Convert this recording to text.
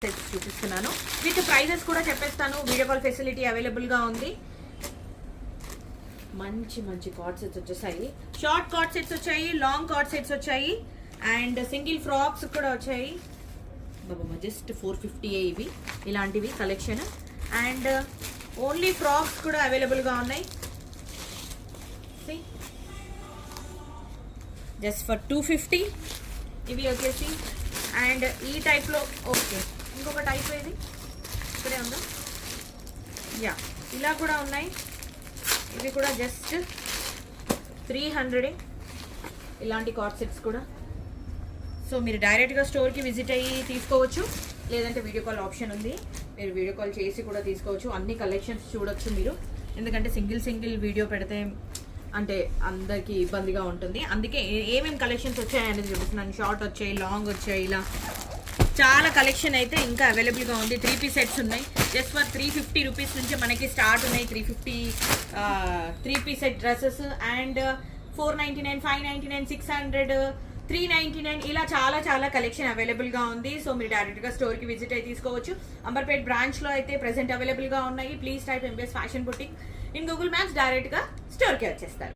చూపిస్తున్నాను. With prices కూడా చెప్పేస్తాను. వీడియో కాల్ ఫెసిలిటీ అవైలబుల్ గా ఉంది. మంచి మంచి కార్డ్ సెట్స్ వచ్చేసాయి. షార్ట్ కార్డ్ సెట్స్ వచ్చాయి, లాంగ్ కార్డ్ సెట్స్ వచ్చాయి, అండ్ సింగిల్ ఫ్రాక్స్ కూడా వచ్చాయి. బాబా జస్ట్ 450 ఇవి ఇలాంటివి కలెక్షన్. అండ్ ఓన్లీ ఫ్రాక్స్ కూడా అవైలబుల్ గా ఉన్నాయి. జస్ట్ ఫర్ 250 ఇవి వచ్చేసి. అండ్ ఈ టైప్ లో ఓకే ఇంకొక టైప్ ఏది ఇక్కడే ఉందా, యా ఇలా కూడా ఉన్నాయి. ఇవి కూడా జస్ట్ 300 ఇలాంటి కార్డ్ సెట్స్ కూడా. సో మీరు డైరెక్ట్గా స్టోర్కి విజిట్ అయ్యి తీసుకోవచ్చు, లేదంటే వీడియో కాల్ ఆప్షన్ ఉంది, మీరు వీడియో కాల్ చేసి కూడా తీసుకోవచ్చు. అన్ని కలెక్షన్స్ చూడొచ్చు మీరు, ఎందుకంటే సింగిల్ వీడియో పెడితే అంటే అందరికి ఇబ్బందిగా ఉంటుంది. అందుకే ఏమేమి కలెక్షన్స్ వచ్చాయి అనేది చూపిస్తున్నాను. షార్ట్ వచ్చాయి, లాంగ్ వచ్చాయి, ఇలా చాలా కలెక్షన్ అయితే ఇంకా అవైలబుల్గా ఉంది. 3 పీస్ సెట్స్ ఉన్నాయి. జస్ట్ ఫర్ 350 రూపీస్ నుంచి మనకి స్టార్ట్ ఉన్నాయి. 350 3 పీస్ సెట్ డ్రెస్సెస్. అండ్ 499, 599, 600, 399 ఇలా చాలా కలెక్షన్ అవైలబుల్గా ఉంది. సో మీరు డైరెక్ట్గా స్టోర్కి విజిట్ అయి తీసుకోవచ్చు. అంబర్పేట్ బ్రాంచ్లో అయితే ప్రెసెంట్ అవైలబుల్గా ఉన్నాయి. Please type MBS fashion boutique in Google Maps, డైరెక్ట్గా స్టోర్కి వచ్చేస్తారు.